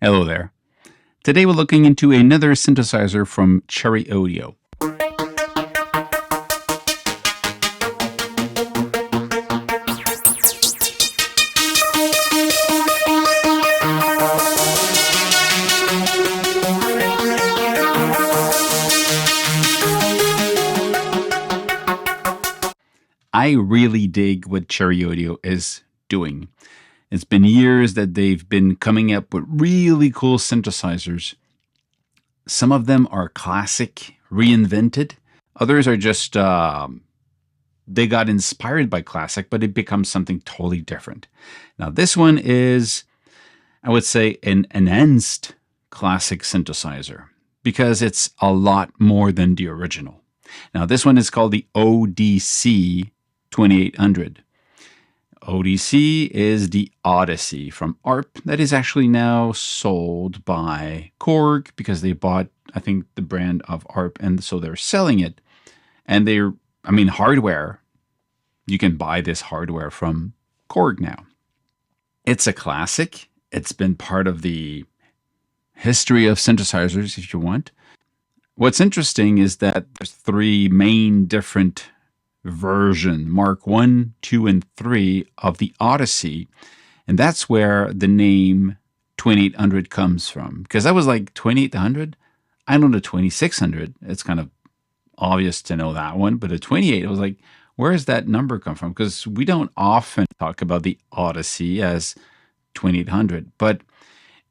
Hello there. Today we're looking into another synthesizer from Cherry Audio. I really dig what Cherry Audio is doing. It's been years that they've been coming up with really cool synthesizers. Some of them are classic, reinvented. Others are just, they got inspired by classic, but it becomes something totally different. Now, this one is, I would say, an enhanced classic synthesizer because it's a lot more than the original. Now, this one is called the ODC 2800. ODC is the Odyssey from ARP that is actually now sold by Korg because they bought, I think, the brand of ARP, and so they're selling it. And hardware, you can buy this hardware from Korg now. It's a classic. It's been part of the history of synthesizers, if you want. What's interesting is that there's three main different version, Mark 1, 2, and 3 of the Odyssey. And that's where the name 2800 comes from. Because I was like, 2800? I know the 2600. It's kind of obvious to know that one. But the 28, I was like, where does that number come from? Because we don't often talk about the Odyssey as 2800. But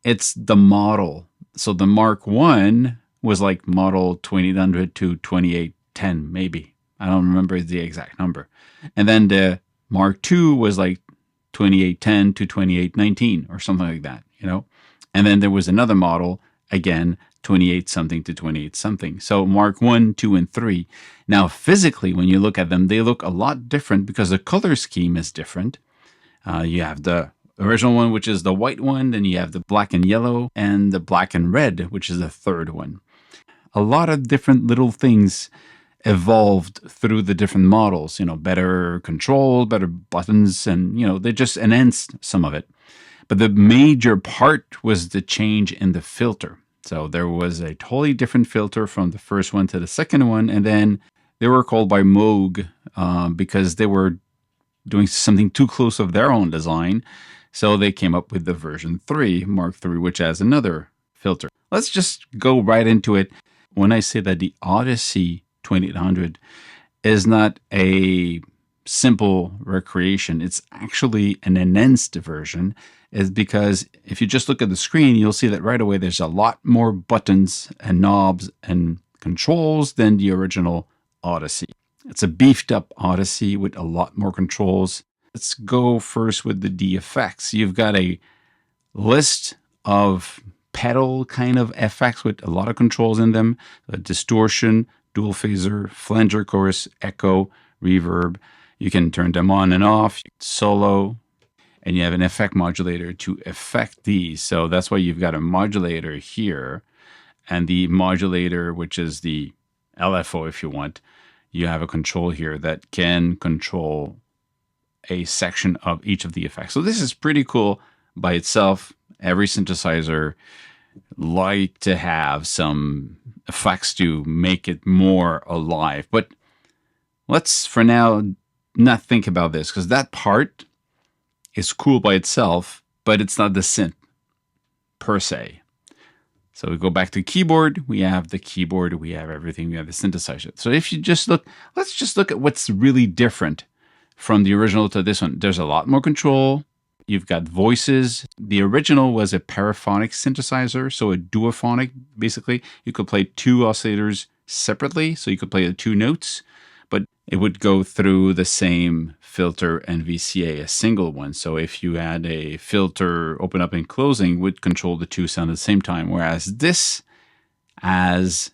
it's the model. So the Mark 1 was like model 2800 to 2810, maybe. I don't remember the exact number. And then the Mark II was like 2810 to 2819 or something like that, you know? And then there was another model, again, 28 something to 28 something. So Mark 1, 2, and 3. Now, physically, when you look at them, they look a lot different because the color scheme is different. You have the original one, which is the white one. Then you have the black and yellow and the black and red, which is the third one. A lot of different little things evolved through the different models, better control, better buttons, and, they just enhanced some of it. But the major part was the change in the filter. So there was a totally different filter from the first one to the second one. And then they were called by Moog because they were doing something too close of their own design. So they came up with the version 3, Mark III, which has another filter. Let's just go right into it. When I say that the Odyssey 2800 is not a simple recreation, it's actually an enhanced version, is because if you just look at the screen, you'll see that right away there's a lot more buttons and knobs and controls than the original Odyssey. It's a beefed up Odyssey with a lot more controls. Let's go first with the D effects. You've got a list of pedal kind of effects with a lot of controls in them: distortion, dual phaser, flanger, chorus, echo, reverb. You can turn them on and off, solo, and you have an effect modulator to affect these. So that's why you've got a modulator here, and the modulator, which is the LFO if you want, you have a control here that can control a section of each of the effects. So this is pretty cool by itself. Every synthesizer like to have some effects to make it more alive. But let's, for now, not think about this, because that part is cool by itself, but it's not the synth per se. So we go back to keyboard. We have the keyboard. We have everything. We have the synthesizer. So if you just look, let's just look at what's really different from the original to this one. There's a lot more control. You've got voices. The original was a paraphonic synthesizer, so a duophonic, basically. You could play two oscillators separately, so you could play the two notes, but it would go through the same filter and VCA, a single one. So if you had a filter open up and closing, would control the two sounds at the same time, whereas this has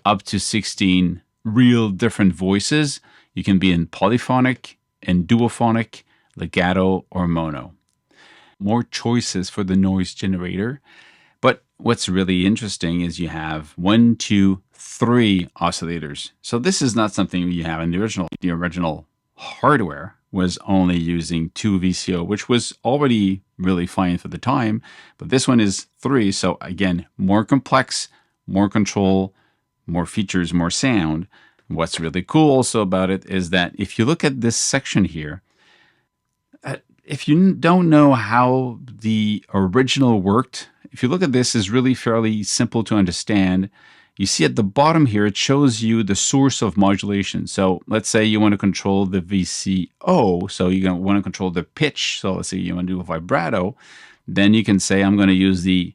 up to 16 real different voices. You can be in polyphonic, in duophonic, legato, or mono. More choices for the noise generator. But what's really interesting is you have 1, 2, 3 oscillators. So this is not something you have in the original. The original hardware was only using 2 VCO, which was already really fine for the time. But this one is 3. So again, more complex, more control, more features, more sound. What's really cool also about it is that if you look at this section here, if you don't know how the original worked, if you look at this, is really fairly simple to understand. You see at the bottom here, it shows you the source of modulation. So let's say you want to control the VCO. So you're going to want to control the pitch. So let's say you want to do a vibrato. Then you can say, I'm going to use the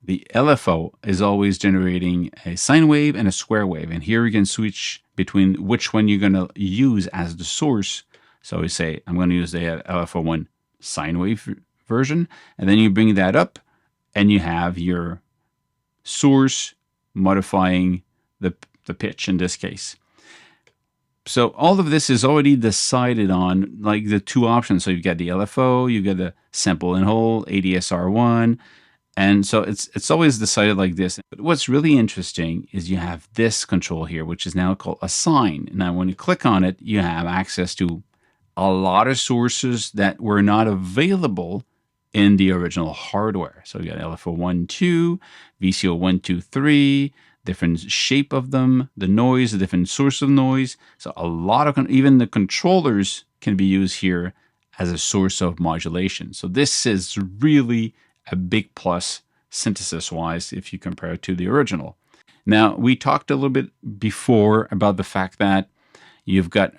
LFO is always generating a sine wave and a square wave. And here you can switch between which one you're going to use as the source. So we say, I'm going to use the LFO1 sine wave version. And then you bring that up and you have your source modifying the pitch in this case. So all of this is already decided on, like the 2 options. So you've got the LFO, you've got the sample and hold, ADSR1. And so it's always decided like this. But what's really interesting is you have this control here, which is now called a sine. Now, when you click on it, you have access to a lot of sources that were not available in the original hardware. So you got LFO 1, 2, VCO 1, 2, 3, different shape of them, the noise, a different source of noise. So a lot of, even the controllers can be used here as a source of modulation. So this is really a big plus synthesis-wise if you compare it to the original. Now, we talked a little bit before about the fact that you've got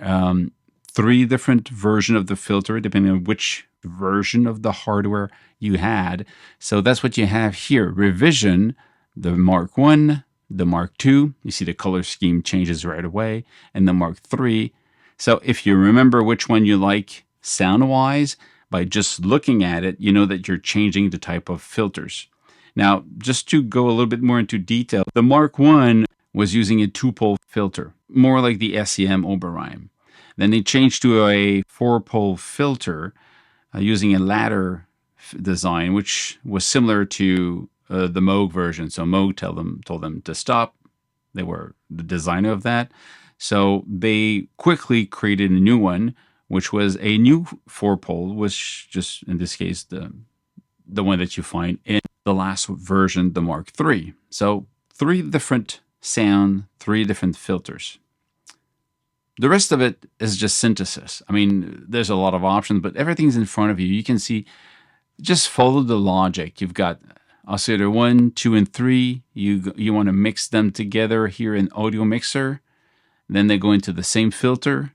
3 different versions of the filter, depending on which version of the hardware you had. So that's what you have here. Revision, the Mark 1, the Mark 2. You see the color scheme changes right away. And the Mark 3. So if you remember which one you like sound-wise, by just looking at it, you know that you're changing the type of filters. Now, just to go a little bit more into detail, the Mark 1 was using a 2-pole filter, more like the SEM Oberheim. Then they changed to a 4-pole filter using a ladder design, which was similar to the Moog version. So Moog told them to stop. They were the designer of that. So they quickly created a new one, which was a new 4-pole, which just in this case, the one that you find in the last version, the Mark III. So 3 different sound, 3 different filters. The rest of it is just synthesis. I mean, there's a lot of options, but everything's in front of you. You can see, just follow the logic. You've got oscillator 1, 2, and 3. You want to mix them together here in Audio Mixer. Then they go into the same filter.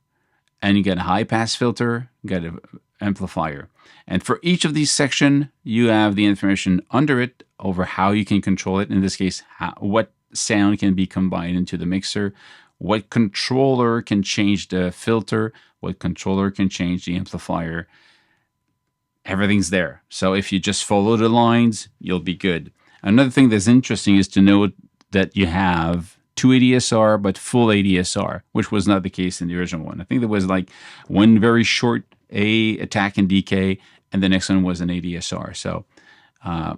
And you get a high-pass filter, you get an amplifier. And for each of these sections, you have the information under it over how you can control it. In this case, what sound can be combined into the mixer, what controller can change the filter, what controller can change the amplifier. Everything's there. So if you just follow the lines, you'll be good. Another thing that's interesting is to know that you have 2 ADSR, but full ADSR, which was not the case in the original one. I think there was like one very short A attack and decay, and the next one was an ADSR. So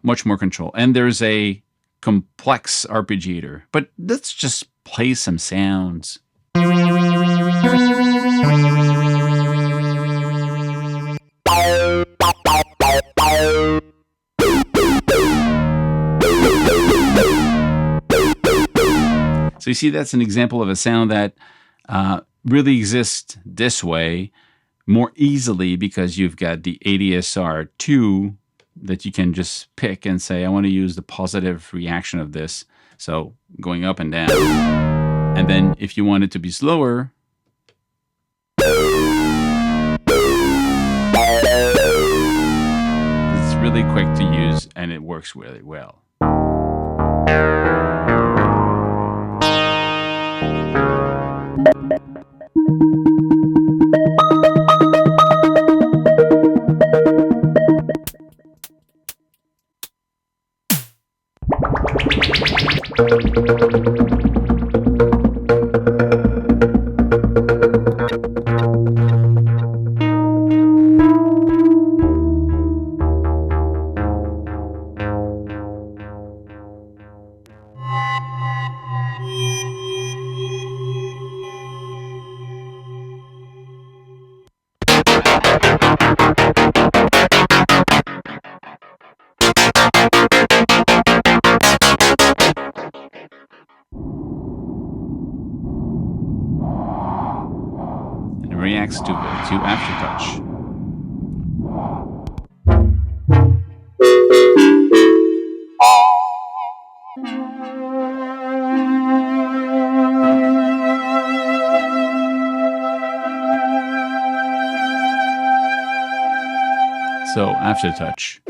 much more control. And there's a complex arpeggiator. But let's just play some sounds. So you see, that's an example of a sound that really exists this way more easily because you've got the ADSR2 that you can just pick and say, I want to use the positive reaction of this. So going up and down. And then if you want it to be slower, it's really quick to use and it works really well. next to Aftertouch. So Aftertouch.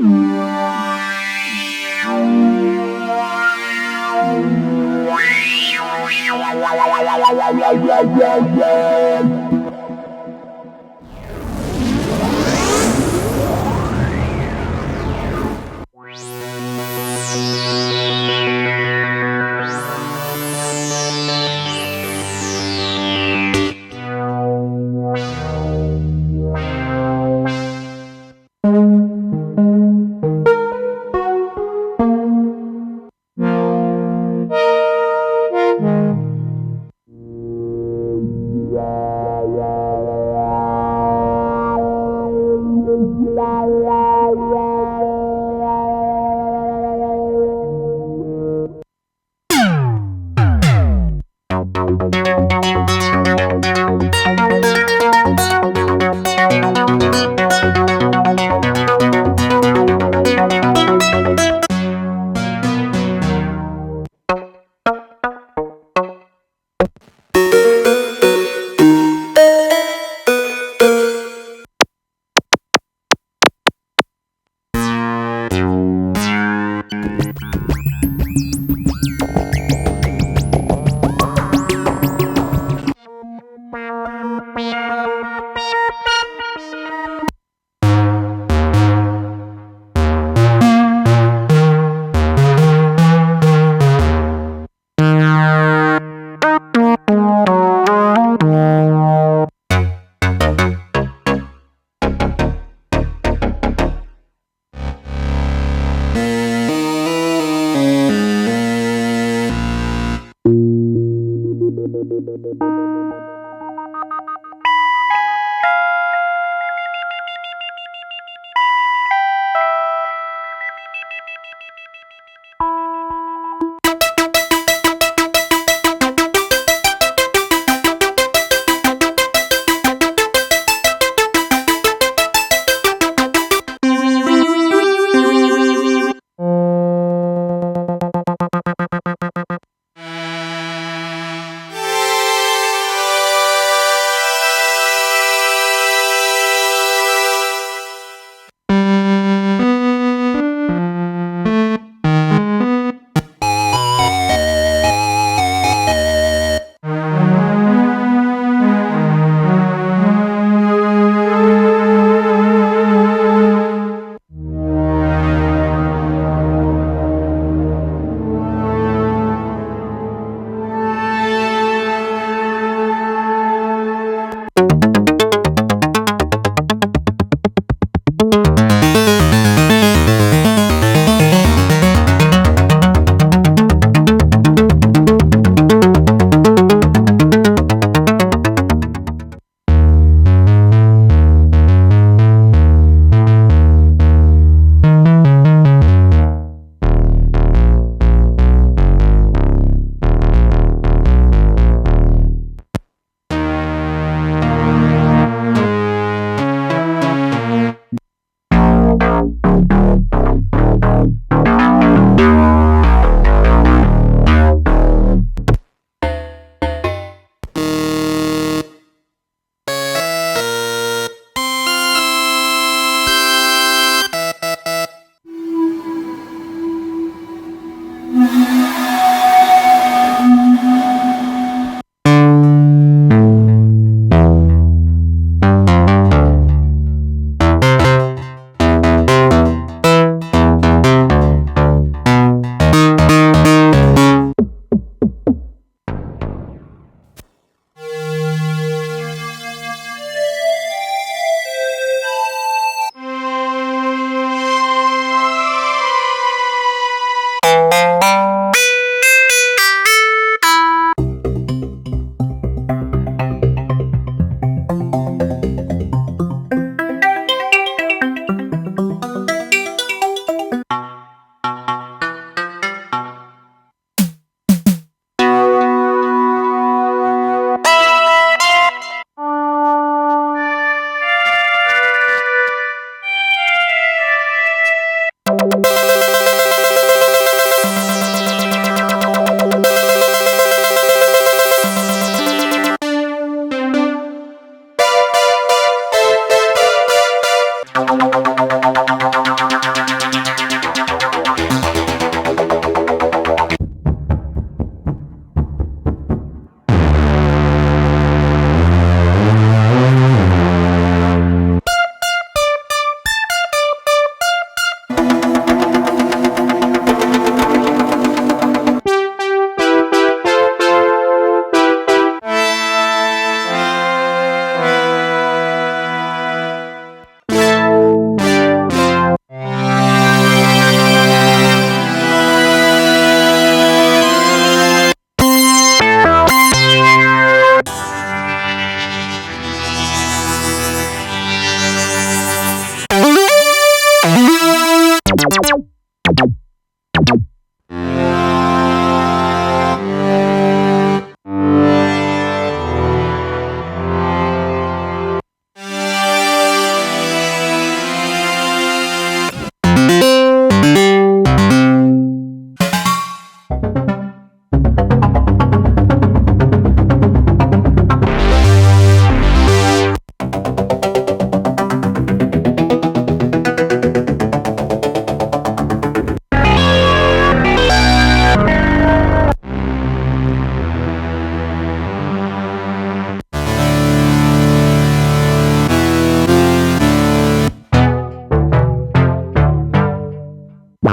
A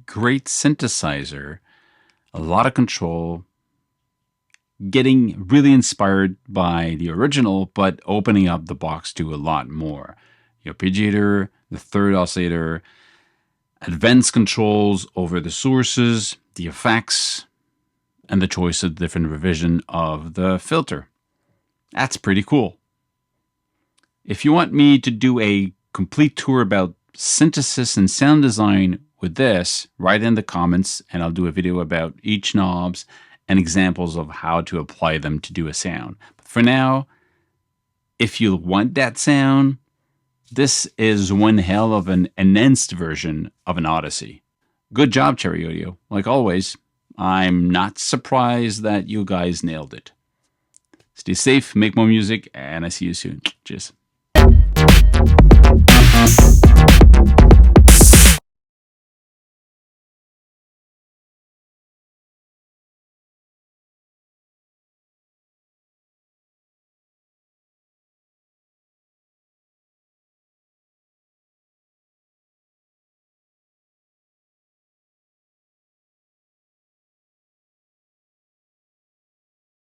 great synthesizer, a lot of control, getting really inspired by the original, but opening up the box to a lot more. Your arpeggiator, the third oscillator, advanced controls over the sources, the effects, and the choice of different revision of the filter. That's pretty cool. If you want me to do a complete tour about synthesis and sound design with this, write in the comments and I'll do a video about each knobs and examples of how to apply them to do a sound. But for now, if you want that sound, this is one hell of an enhanced version of an Odyssey. Good job, Cherry Audio. Like always, I'm not surprised that you guys nailed it. Stay safe, make more music, and I see you soon. Cheers.